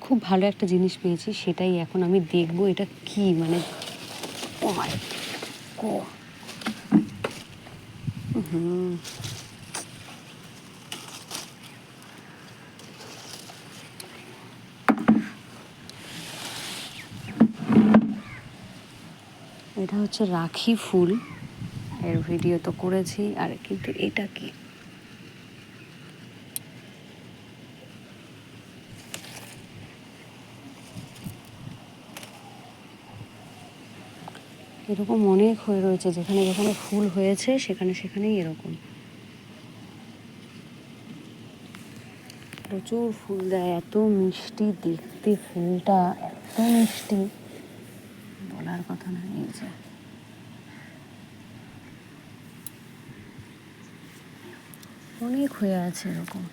খুব ভালো একটা জিনিস পেয়েছি, সেটাই এখন আমি দেখব এটা কি মানে। ও মাই গড! এটা হচ্ছে রাখি ফুল, এর ভিডিও তো করেছি। আর কিন্তু এটা কি, এরকম অনেক হয়ে রয়েছে, যেখানে যেখানে ফুল হয়েছে সেখানে সেখানেই এরকম প্রচুর ফুল দেয়। এত মিষ্টি দেখতে ফুলটা, এত মিষ্টি বলার কথা না। এই যে অনেক হয়ে আছে এরকম।